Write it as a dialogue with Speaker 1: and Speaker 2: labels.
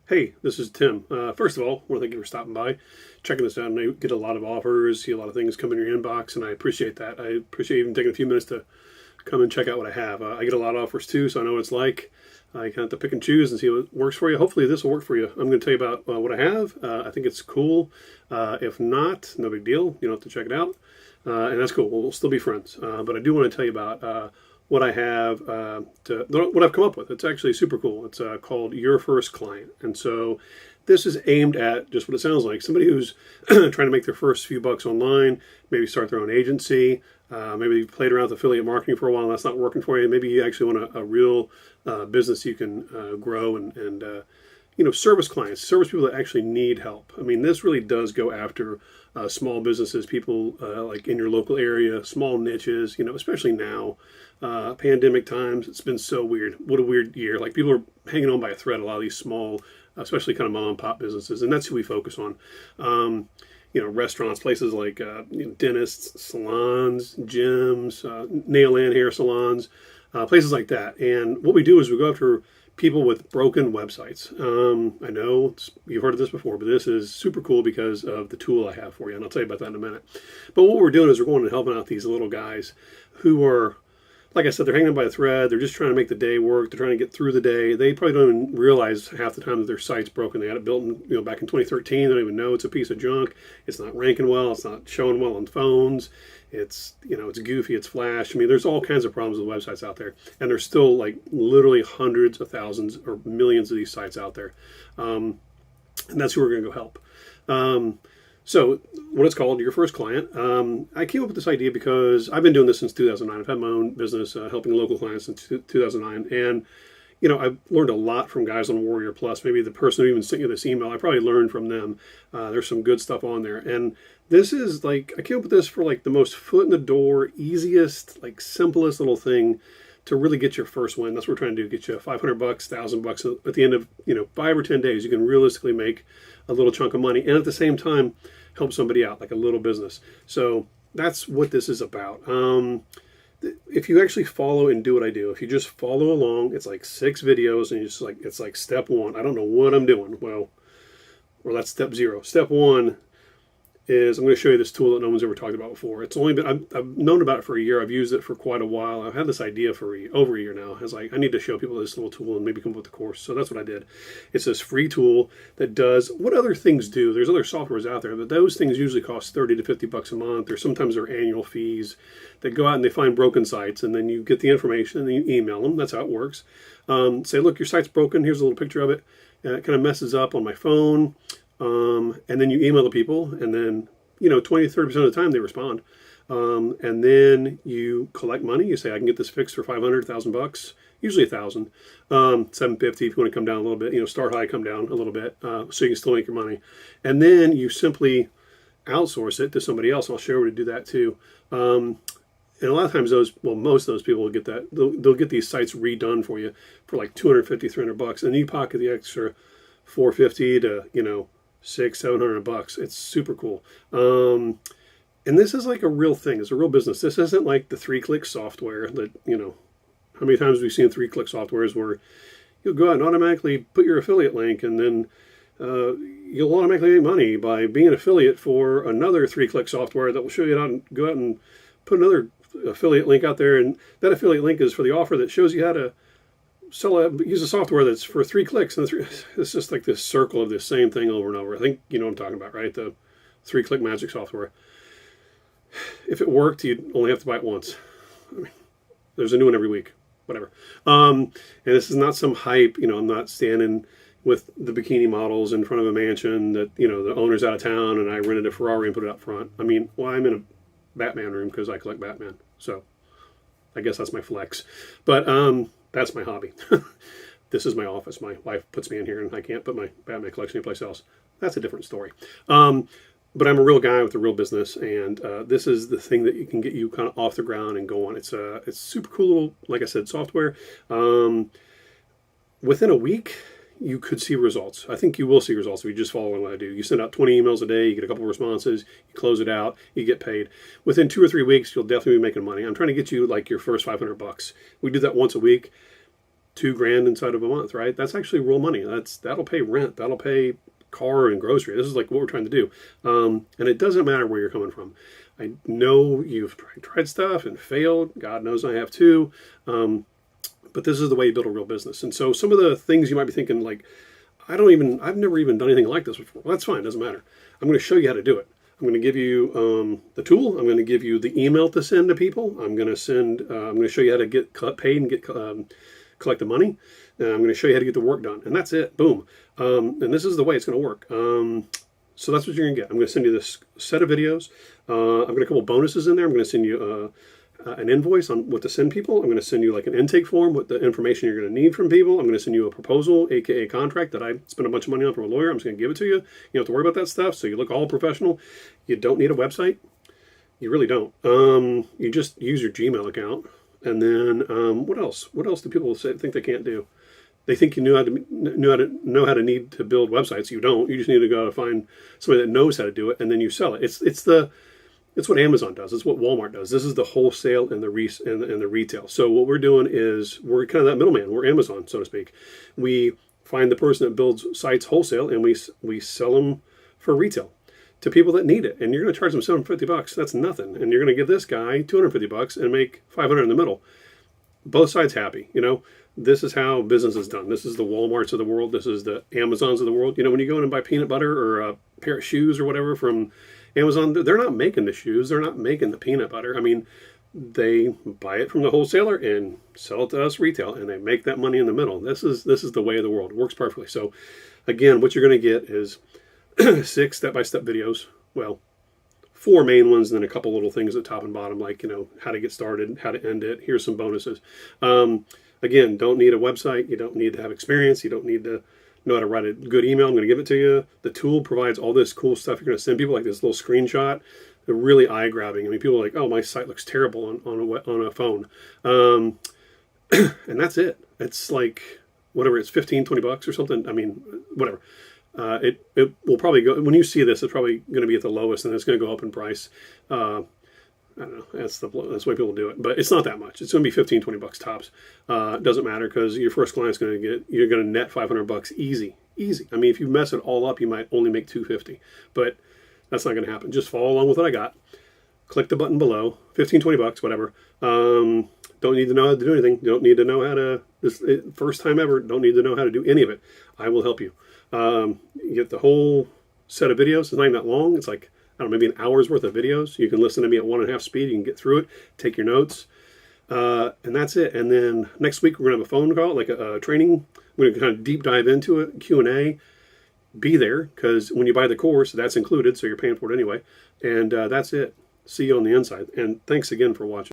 Speaker 1: Hey, this is Tim. First of all, I want to thank you for stopping by, checking this out. And I get a lot of offers, see a lot of things come in your inbox, and I appreciate that. I appreciate even taking a few minutes to come and check out what I have. I get a lot of offers too, so I know what it's like. I kind of have to pick and choose and see what works for you. Hopefully, this will work for you. I'm going to tell you about what I have. I think it's cool. If not, no big deal. You don't have to check it out, and that's cool. We'll still be friends. But I do want to tell you about what I have, what I've come up with. It's actually super cool. It's called Your First Client. And so this is aimed at just what it sounds like. Somebody who's trying to make their first few bucks online, maybe start their own agency, maybe you've played around with affiliate marketing for a while and that's not working for you. Maybe you actually want a real business you can grow and service clients, service people that actually need help. I mean, this really does go after small businesses, people like in your local area, small niches, especially now, pandemic times. It's been so weird. What a weird year. Like people are hanging on by a thread, a lot of these small, especially kind of mom and pop businesses. And that's who we focus on. Restaurants, places like dentists, salons, gyms, nail and hair salons, places like that. And what we do is we go after people with broken websites. I know you've heard of this before, but this is super cool because of the tool I have for you, and I'll tell you about that in a minute. But what we're doing is we're going and helping out these little guys who are, like I said, they're hanging by a thread. They're just trying to make the day work. They're trying to get through the day. They probably don't even realize half the time that their site's broken. They had it built back in 2013. They don't even know it's a piece of junk. It's not ranking well. It's not showing well on phones. It's it's goofy. It's flash. I mean, there's all kinds of problems with websites out there, and there's still like literally hundreds of thousands or millions of these sites out there, and that's who we're going to go help. So what it's called, Your First Client. I came up with this idea because I've been doing this since 2009. I've had my own business helping local clients since 2009. And, I've learned a lot from guys on Warrior Plus. Maybe the person who even sent you this email, I probably learned from them. There's some good stuff on there. And this is like, I came up with this for like the most foot in the door, easiest, like simplest little thing to really get your first win. That's what we're trying to do, get you $500, $1,000 at the end of 5 or 10 days. You can realistically make a little chunk of money, and at the same time help somebody out, like a little business. So that's what this is about. If you actually follow and do what I do, if you just follow along, it's like 6 videos, and it's like step 1. I don't know what I'm doing. Well, that's step 0. Step 1 is I'm going to show you this tool that no one's ever talked about before. It's only been, I've known about it for a year. I've used it for quite a while. I've had this idea for over a year now. I was like, I need to show people this little tool and maybe come up with a course. So that's what I did. It's this free tool that does what other things do. There's other softwares out there, but those things usually cost 30 to 50 bucks a month, or sometimes they're annual fees. They go out and they find broken sites, and then you get the information and you email them. That's how it works. Say, look, your site's broken. Here's a little picture of it. It kind of messes up on my phone. And then you email the people, and then 20 to 30% of the time they respond. And then you collect money. You say, I can get this fixed for 500, $1,000, usually 1,000, 750 if you want to come down a little bit. Start high, come down a little bit, so you can still make your money. And then you simply outsource it to somebody else. I'll show you how to do that too. And a lot of times most of those people will get that. They'll get these sites redone for you for like 250, 300 bucks, and you pocket the extra 450 to 600, $700. It's super cool. And this is like a real thing. It's a real business. This isn't like the 3-click software that, how many times have we seen 3-click softwares where you'll go out and automatically put your affiliate link, and then you'll automatically make money by being an affiliate for another 3-click software that will show you how to go out and put another affiliate link out there. And that affiliate link is for the offer that shows you how to use a software that's for 3 clicks, and it's just like this circle of the same thing over and over. I think you know what I'm talking about, right? The 3-click magic software. If it worked, you'd only have to buy it once. I mean, there's a new one every week, whatever. And this is not some hype. I'm not standing with the bikini models in front of a mansion that the owner's out of town and I rented a Ferrari and put it up front. I mean, well, I'm in a Batman room because I collect Batman, so I guess that's my flex. But that's my hobby. This is my office. My wife puts me in here, and I can't put my Batman collection anyplace else. That's a different story. But I'm a real guy with a real business, and this is the thing that you can get you kind of off the ground and go on. It's super cool little, like I said, software. Within a week, you could see results. I think you will see results if you just follow what I do. You send out 20 emails a day, you get a couple of responses, you close it out, you get paid. Within 2 or 3 weeks, you'll definitely be making money. I'm trying to get you like your first $500. We do that once a week. $2,000 inside of a month, right? That's actually real money. That'll pay rent. That'll pay car and grocery. This is like what we're trying to do. And it doesn't matter where you're coming from. I know you've tried stuff and failed. God knows I have too. But this is the way you build a real business. And so some of the things you might be thinking, like, I've never even done anything like this before. Well, that's fine. Doesn't matter. I'm going to show you how to do it. I'm going to give you the tool. I'm going to give you the email to send to people. I'm going to show you how to get paid and get collect the money. And I'm going to show you how to get the work done. And that's it. Boom. And this is the way it's going to work. So that's what you're going to get. I'm going to send you this set of videos. I've got a couple bonuses in there. I'm going to send you an invoice on what to send people. I'm going to send you like an intake form with the information you're going to need from people. I'm going to send you a proposal, aka contract, that I spent a bunch of money on from a lawyer. I'm just going to give it to you. You don't have to worry about that stuff. So you look all professional. You don't need a website. You really don't. You just use your Gmail account. And then what else? What else do people think they can't do? They think you know how to need to build websites. You don't. You just need to go find somebody that knows how to do it, and then you sell it. It's what Amazon does. It's what Walmart does. This is the wholesale and the retail. So what we're doing is we're kind of that middleman. We're Amazon, so to speak. We find the person that builds sites wholesale, and we sell them for retail to people that need it. And you're going to charge them $750. That's nothing. And you're going to give this guy $250 and make $500 in the middle. Both sides happy. This is how business is done. This is the Walmarts of the world. This is the Amazons of the world. When you go in and buy peanut butter or a pair of shoes or whatever from Amazon, they're not making the shoes. They're not making the peanut butter. I mean, they buy it from the wholesaler and sell it to us retail, and they make that money in the middle. This is the way of the world. It works perfectly. So, again, what you're going to get is 6 step-by-step videos. Well, 4 main ones, and then a couple little things at top and bottom, like how to get started, how to end it. Here's some bonuses. Again, don't need a website. You don't need to have experience. You don't need to know how to write a good email. I'm going to give it to you. The tool provides all this cool stuff you're going to send people, like this little screenshot. They're really eye-grabbing. I mean, people are like, oh, my site looks terrible on a phone. And that's it. It's like, whatever, it's $15-20 or something. I mean, whatever. It will probably go, when you see this, it's probably going to be at the lowest, and it's going to go up in price. I don't know. That's the way people do it, but it's not that much. It's going to be $15-20 tops. It doesn't matter because your first client's you're going to net $500 easy. I mean, if you mess it all up, you might only make $250, but that's not going to happen. Just follow along with what I got. Click the button below. $15-20, whatever. Don't need to know how to do anything. You don't need to know how to. First time ever. Don't need to know how to do any of it. I will help you. You get the whole set of videos. It's not even that long. It's like, I don't know, maybe an hour's worth of videos. You can listen to me at 1.5 speed. You can get through it, take your notes, and that's it. And then next week we're gonna have a phone call, like a training. We're gonna kind of deep dive into it, Q&A. Be there, because when you buy the course, that's included, so you're paying for it anyway. And that's it. See you on the inside. And thanks again for watching.